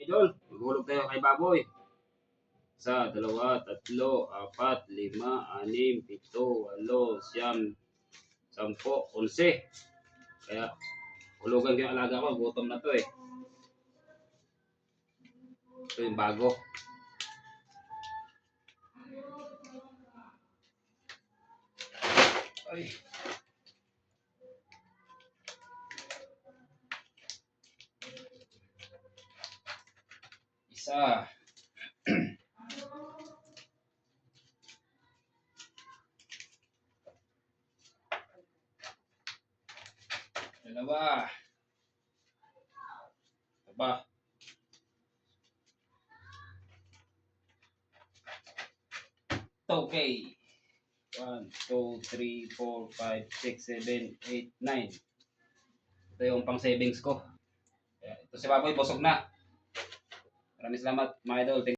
idol. Maghulog tayo kay baboy. 1, 2, 3, 4, 5, 6, 7, 8, 9, 10, 11. Kaya hulugan ko yung alaga ko. Gutom na to eh. Ito yung bago. Ay. Isa. Dalawa. Aba. Okay. 1, 2, 3, 4, 5, 6, 7, 8, 9. Ito yung pang savings ko. Ito si baboy, busog na. Maraming salamat mga idol.